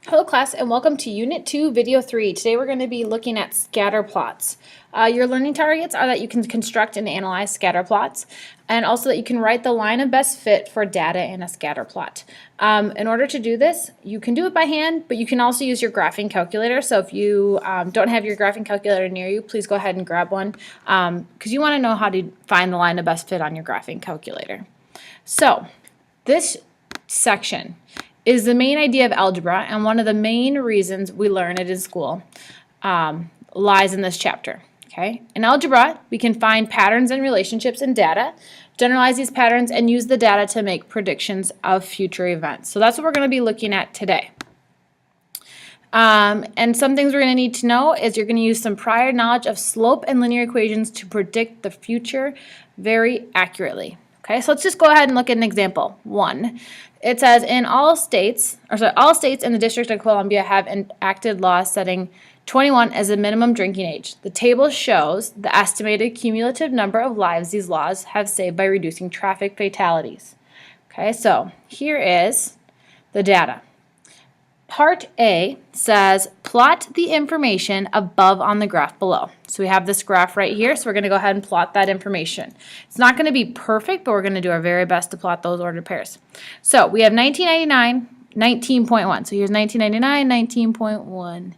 Hello class and welcome to Unit 2 Video 3. Today we're going to be looking at scatter plots. Your learning targets are that you can construct and analyze scatter plots and also that you can write the line of best fit for data in a scatter plot. In order to do this, you can do it by hand, but you can also use your graphing calculator. So if you don't have your graphing calculator near you, please go ahead and grab one because you want to know how to find the line of best fit on your graphing calculator. So this section is the main idea of algebra, and one of the main reasons we learn it in school lies in this chapter. Okay? In algebra, we can find patterns and relationships in data, generalize these patterns, and use the data to make predictions of future events. So that's what we're going to be looking at today. And some things we're going to need to know is you're going to use some prior knowledge of slope and linear equations to predict the future very accurately. Okay, so let's just go ahead and look at an example. 1. It says all states in the District of Columbia have enacted laws setting 21 as the minimum drinking age. The table shows the estimated cumulative number of lives these laws have saved by reducing traffic fatalities. Okay, so here is the data. Part A says plot the information above on the graph below. So we have this graph right here, so we're going to go ahead and plot that information. It's not going to be perfect, but we're going to do our very best to plot those ordered pairs. So we have 1999, 19.1. So here's 1999, 19.1.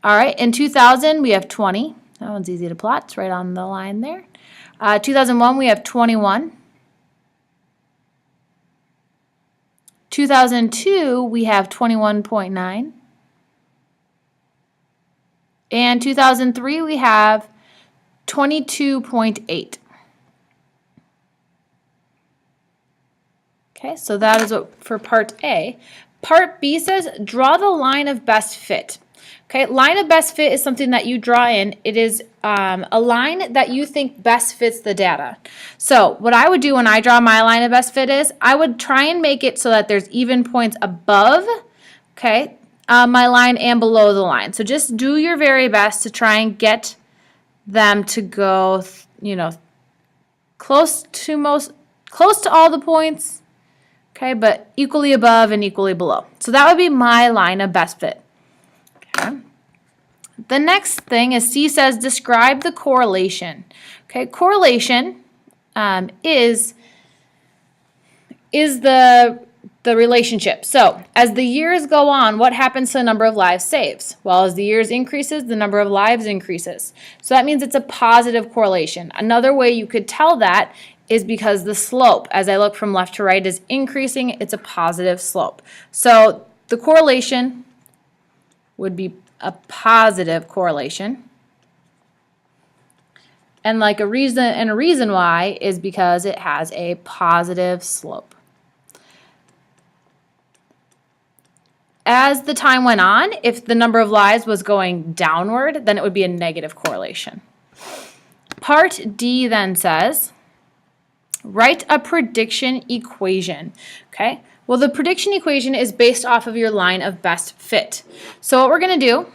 All right, in 2000 we have 20. That one's easy to plot. It's right on the line there. 2001 we have 21. 2002, we have 21.9. And 2003, we have 22.8. Okay, so that is what for Part A. Part B says draw the line of best fit. Okay, line of best fit is something that you draw in. It is a line that you think best fits the data. So what I would do when I draw my line of best fit is I would try and make it so that there's even points above, okay, my line and below the line. So just do your very best to try and get them to go, close to all the points, okay, but equally above and equally below. So that would be my line of best fit. Okay. The next thing is C says describe the correlation. Okay, correlation is the relationship. So as the years go on, what happens to the number of lives saved? Well, as the years increases, the number of lives increases. So that means it's a positive correlation. Another way you could tell that is because the slope, as I look from left to right, is increasing. It's a positive slope. So the correlation would be a positive correlation. And a reason why is because it has a positive slope. As the time went on, if the number of lives was going downward, then it would be a negative correlation. Part D then says write a prediction equation. Okay? Well, the prediction equation is based off of your line of best fit. So what we're going to do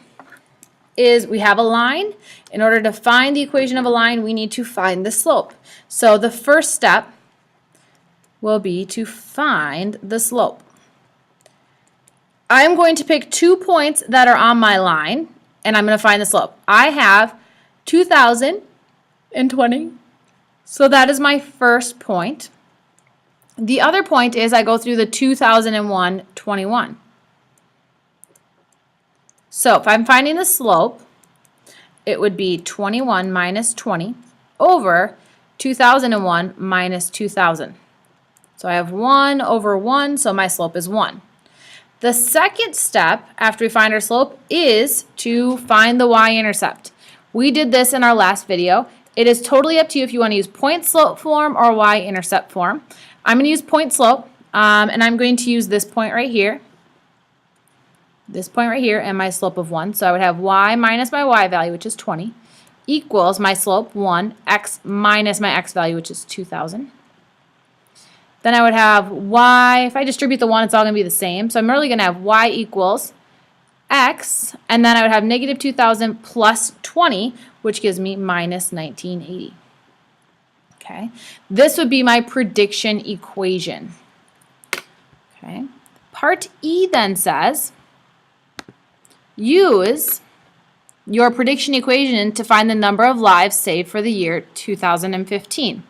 is we have a line. In order to find the equation of a line, we need to find the slope. So the first step will be to find the slope. I'm going to pick 2 points that are on my line, and I'm going to find the slope. I have 2020, so that is my first point. The other point is I go through the 2001, 21. So if I'm finding the slope, it would be 21 minus 20 over 2001 minus 2000. So I have 1 over 1, so my slope is 1. The second step after we find our slope is to find the Y-intercept. We did this in our last video. It is totally up to you if you want to use point slope form or Y-intercept form. I'm going to use point slope, and I'm going to use this point right here, and my slope of 1. So I would have y minus my y value, which is 20, equals my slope 1, x minus my x value, which is 2000. Then I would have y, if I distribute the 1, it's all going to be the same. So I'm really going to have y equals x, and then I would have negative 2000 plus 20, which gives me minus 1980. Okay, this would be my prediction equation. Okay, Part E then says, use your prediction equation to find the number of lives saved for the year 2015.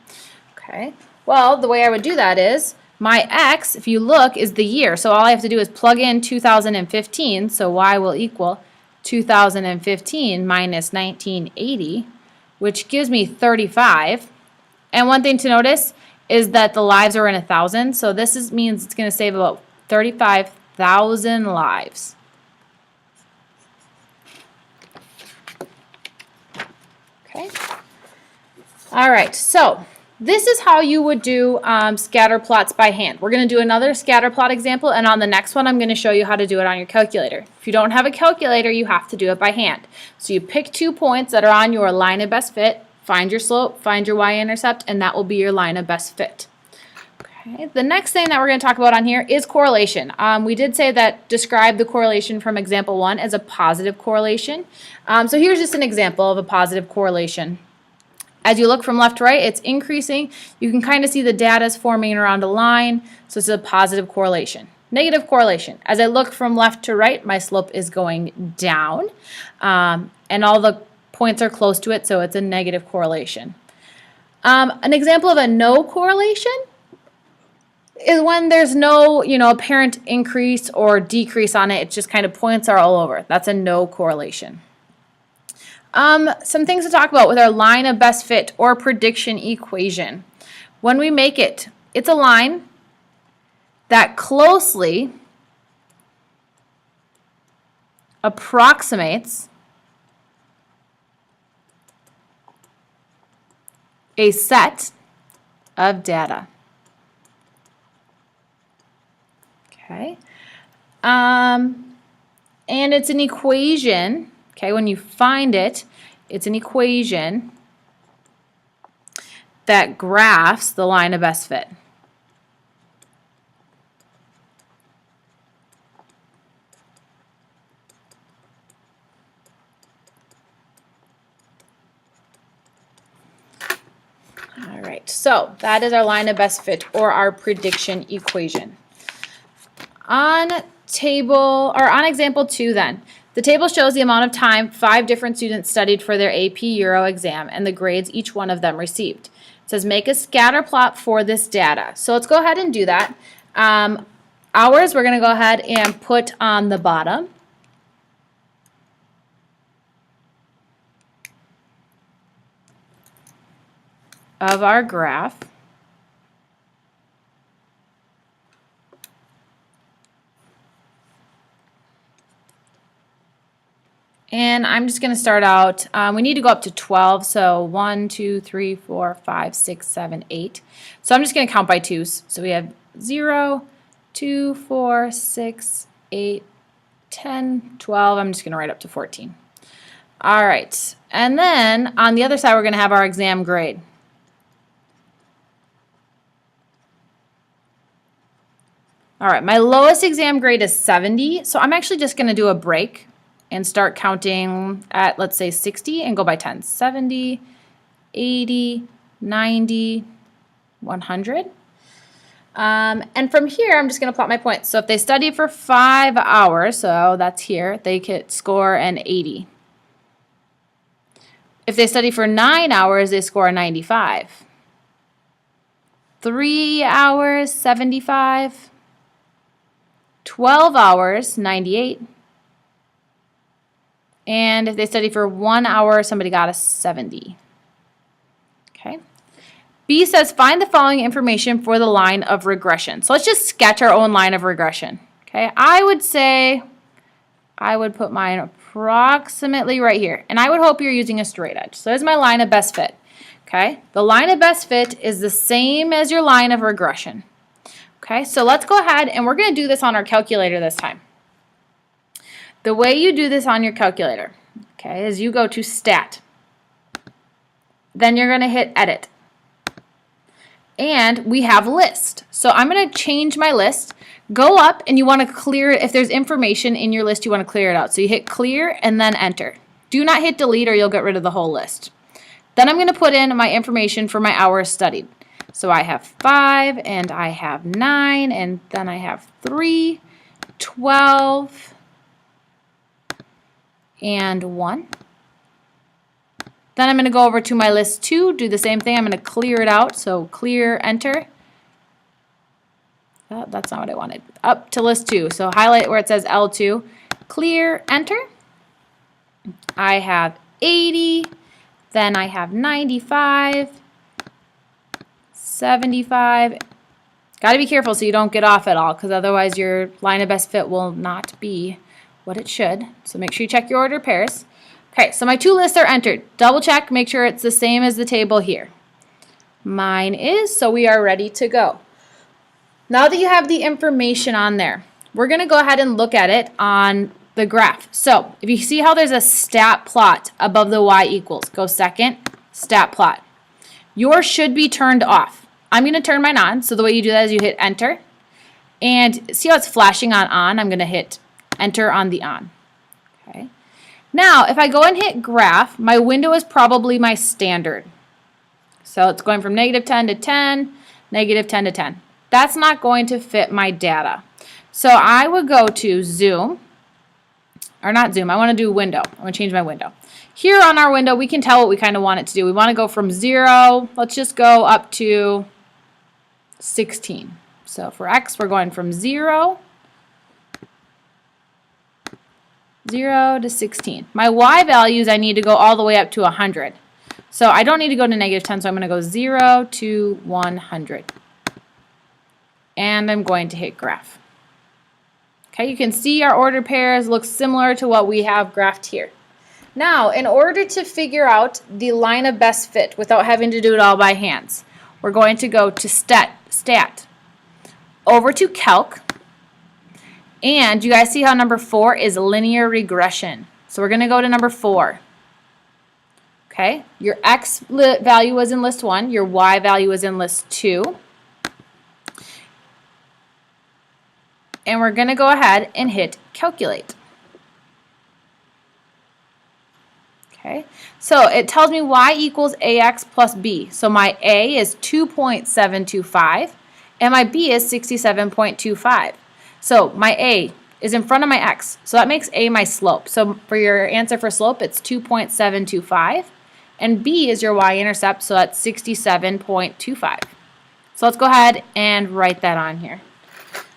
Okay, well, the way I would do that is, my x, if you look, is the year. So all I have to do is plug in 2015, so y will equal 2015 minus 1980, which gives me 35. And one thing to notice is that the lives are in 1,000, so this means it's going to save about 35,000 lives. Okay. All right, so this is how you would do scatter plots by hand. We're going to do another scatter plot example, and on the next one I'm going to show you how to do it on your calculator. If you don't have a calculator, you have to do it by hand. So you pick 2 points that are on your line of best fit, find your slope, find your y-intercept, and that will be your line of best fit. Okay. The next thing that we're going to talk about on here is correlation. We did say that describe the correlation from example 1 as a positive correlation. So here's just an example of a positive correlation. As you look from left to right, it's increasing. You can kind of see the data is forming around a line, so it's a positive correlation. Negative correlation. As I look from left to right, my slope is going down, and all the points are close to it, so it's a negative correlation. An example of a no correlation is when there's no, apparent increase or decrease on it. It's just kind of points are all over. That's a no correlation. Some things to talk about with our line of best fit or prediction equation. When we make it, it's a line that closely approximates a set of data. Okay. And it's an equation. Okay, when you find it, it's an equation that graphs the line of best fit. All right, so that is our line of best fit or our prediction equation. On example 2 then, the table shows the amount of time 5 different students studied for their AP Euro exam and the grades each one of them received. It says make a scatter plot for this data. So let's go ahead and do that. Hours we're going to go ahead and put on the bottom. Of our graph. And I'm just going to start out, we need to go up to 12, so 1, 2, 3, 4, 5, 6, 7, 8. So I'm just going to count by 2s. So we have 0, 2, 4, 6, 8, 10, 12. I'm just going to write up to 14. All right, and then on the other side we're going to have our exam grade. All right, my lowest exam grade is 70, so I'm actually just going to do a break and start counting at, let's say, 60 and go by 10. 70, 80, 90, 100. And from here, I'm just going to plot my points. So if they study for 5 hours, so that's here, they could score an 80. If they study for 9 hours, they score a 95. 3 hours, 75. 12 hours, 98. And if they study for 1 hour, somebody got a 70. Okay. B says find the following information for the line of regression. So let's just sketch our own line of regression. Okay. I would say I would put mine approximately right here. And I would hope you're using a straight edge. So there's my line of best fit. Okay. The line of best fit is the same as your line of regression. Okay. So let's go ahead and we're going to do this on our calculator this time. The way you do this on your calculator, okay, is you go to Stat. Then you're going to hit Edit. And we have List. So I'm going to change my list. Go up and you want to clear, if there's information in your list, you want to clear it out. So you hit Clear and then Enter. Do not hit Delete or you'll get rid of the whole list. Then I'm going to put in my information for my hours studied. So I have 5 and I have 9 and then I have 3. 12, and 1. Then I'm going to go over to my list 2, do the same thing. I'm going to clear it out. So clear, enter. Oh, that's not what I wanted. Up to list 2. So highlight where it says L2. Clear, enter. I have 80. Then I have 95, 75. Got to be careful so you don't get off at all, because otherwise your line of best fit will not be what it should. So make sure you check your order pairs. Okay, so my 2 lists are entered. Double check, make sure it's the same as the table here. Mine is, so we are ready to go. Now that you have the information on there, we're going to go ahead and look at it on the graph. So if you see how there's a stat plot above the y equals, go second, stat plot. Yours should be turned off. I'm going to turn mine on. So the way you do that is you hit enter. And see how it's flashing on? I'm going to hit enter on the on. Okay. Now, if I go and hit graph, my window is probably my standard. So it's going from -10 to 10, -10 to 10. That's not going to fit my data. So I would go to zoom, or not zoom, I want to do window. I'm going to change my window. Here on our window, we can tell what we kind of want it to do. We want to go from 0, let's just go up to 16. So for x, we're going from 0 to 16. My y values, I need to go all the way up to 100. So I don't need to go to -10, so I'm going to go 0 to 100. And I'm going to hit graph. Okay, you can see our order pairs look similar to what we have graphed here. Now, in order to figure out the line of best fit without having to do it all by hands, we're going to go to stat, over to calc, and you guys see how number 4 is linear regression. So we're going to go to number 4. Okay, your x value was in list 1, your y value was in list 2. And we're going to go ahead and hit calculate. Okay, so it tells me y equals ax plus b. So my a is 2.725 and my b is 67.25. So my a is in front of my x. So that makes a my slope. So for your answer for slope, it's 2.725. And b is your y-intercept, so that's 67.25. So let's go ahead and write that on here.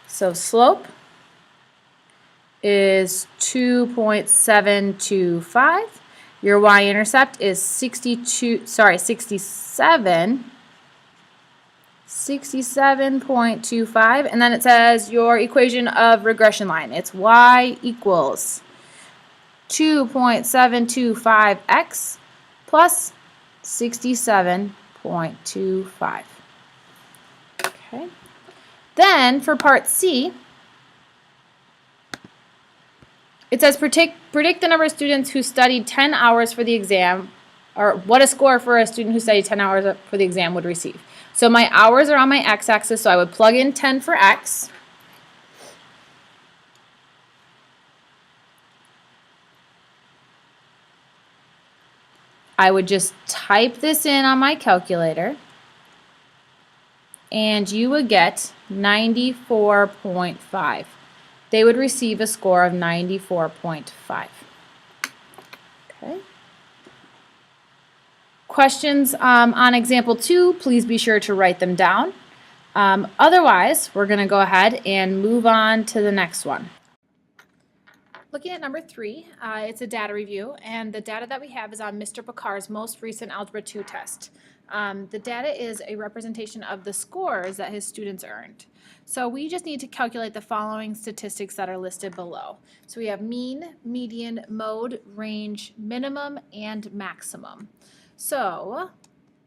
So slope is 2.725. Your y-intercept is 67.25. And then it says your equation of regression line. It's y equals 2.725x plus 67.25. Okay. Then for part C, it says predict the number of students who studied 10 hours for the exam, or what a score for a student who studied 10 hours for the exam would receive. So my hours are on my x-axis, so I would plug in 10 for x. I would just type this in on my calculator, and you would get 94.5. They would receive a score of 94.5. Okay. Questions on example 2, please be sure to write them down. Otherwise, we're going to go ahead and move on to the next one. Looking at number 3, it's a data review, and the data that we have is on Mr. Picard's most recent Algebra 2 test. The data is a representation of the scores that his students earned. So we just need to calculate the following statistics that are listed below. So we have mean, median, mode, range, minimum, and maximum. So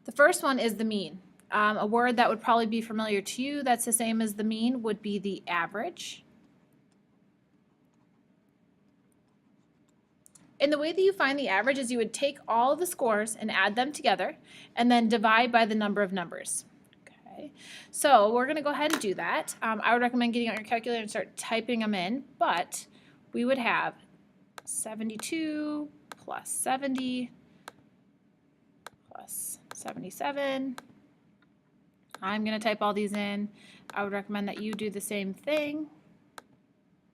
the first one is the mean. A word that would probably be familiar to you that's the same as the mean would be the average. And the way that you find the average is you would take all of the scores and add them together and then divide by the number of numbers. Okay, so we're going to go ahead and do that. I would recommend getting out your calculator and start typing them in, but we would have 72 plus 70 plus 77. I'm going to type all these in. I would recommend that you do the same thing.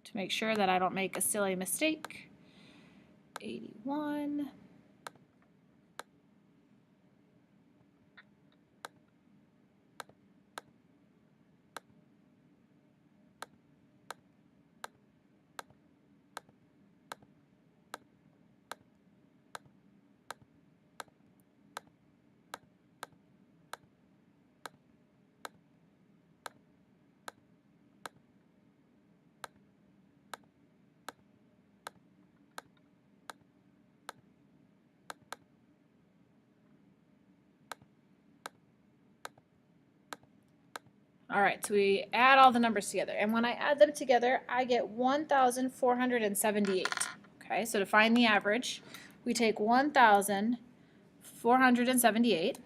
to make sure that I don't make a silly mistake. 81. All right, so we add all the numbers together, and when I add them together, I get 1,478. Okay, so to find the average, we take 1,478,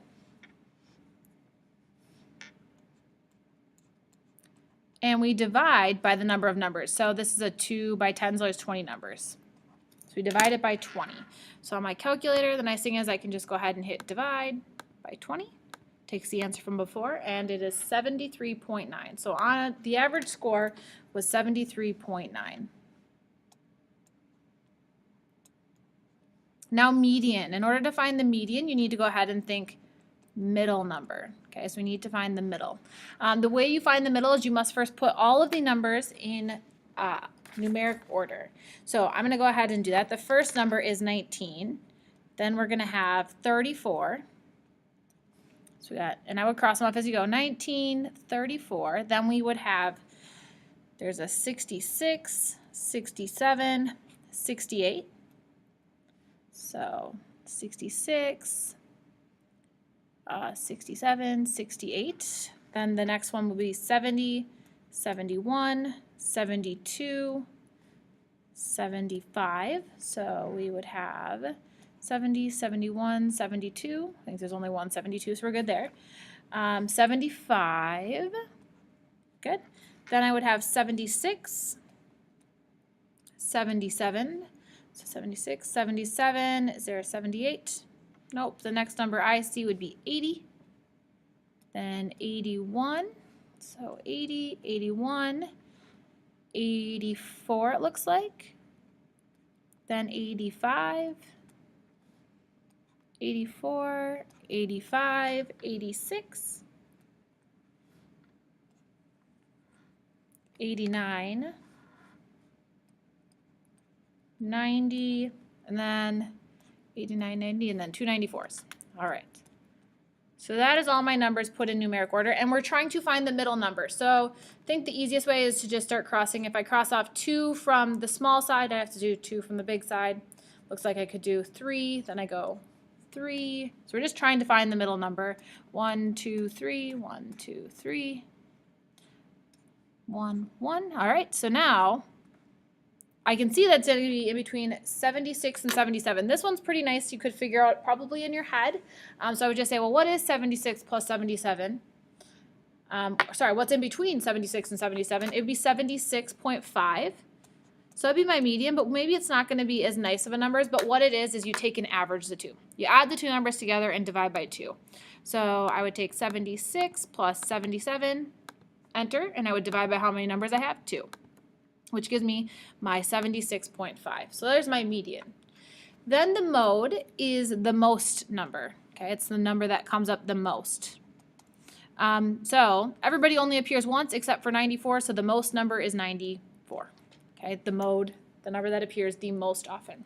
and we divide by the number of numbers. So this is a 2 by 10, so there's 20 numbers. So we divide it by 20. So on my calculator, the nice thing is I can just go ahead and hit divide by 20. Takes the answer from before, and it is 73.9. So on the average score was 73.9. Now median. In order to find the median, you need to go ahead and think middle number. Okay, so we need to find the middle. The way you find the middle is you must first put all of the numbers in numeric order. So I'm going to go ahead and do that. The first number is 19. Then we're going to have 34. So we got, and I would cross them off as you go, 19, 34. Then we would have, there's a 66, 67, 68. So 66, 67, 68. Then the next one will be 70, 71, 72, 75. So we would have 70, 71, 72. I think there's only one 72, so we're good there. 75. Good. Then I would have 76, 77. So 76, 77. Is there a 78? Nope. The next number I see would be 80. Then 81. So 80, 81, 84 it looks like. Then 85. 84, 85, 86, 89, 90, and then 89, 90, and then two 94s. All right. So that is all my numbers put in numeric order, and we're trying to find the middle number. So I think the easiest way is to just start crossing. If I cross off 2 from the small side, I have to do 2 from the big side. Looks like I could do 3, then I go 3. So we're just trying to find the middle number. 1, 2, 3, 1, 2, 3, 1, 1. All right, so now I can see that's going to be in between 76 and 77. This one's pretty nice. You could figure out probably in your head. So I would just say, well, what is 76 plus 77? Sorry, what's in between 76 and 77? It would be 76.5. So that'd be my median, but maybe it's not going to be as nice of a numbers, but what it is you take and average the two. You add the two numbers together and divide by 2. So I would take 76 plus 77, enter, and I would divide by how many numbers I have? 2, which gives me my 76.5. So there's my median. Then the mode is the most number. Okay, it's the number that comes up the most. So everybody only appears once except for 94, so the most number is 94. Okay, the mode, the number that appears the most often.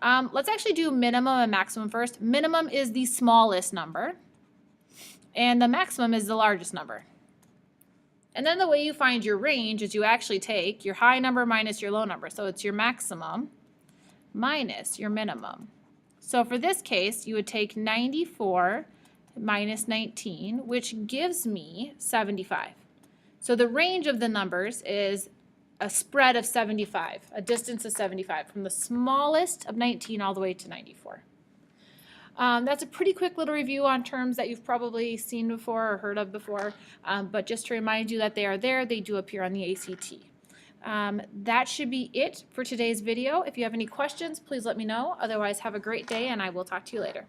Let's actually do minimum and maximum first. Minimum is the smallest number, and the maximum is the largest number. And then the way you find your range is you actually take your high number minus your low number. So it's your maximum minus your minimum. So for this case, you would take 94 minus 19, which gives me 75. So the range of the numbers is a spread of 75, a distance of 75, from the smallest of 19 all the way to 94. That's a pretty quick little review on terms that you've probably seen before or heard of before, but just to remind you that they are there, they do appear on the ACT. That should be it for today's video. If you have any questions, please let me know. Otherwise, have a great day, and I will talk to you later.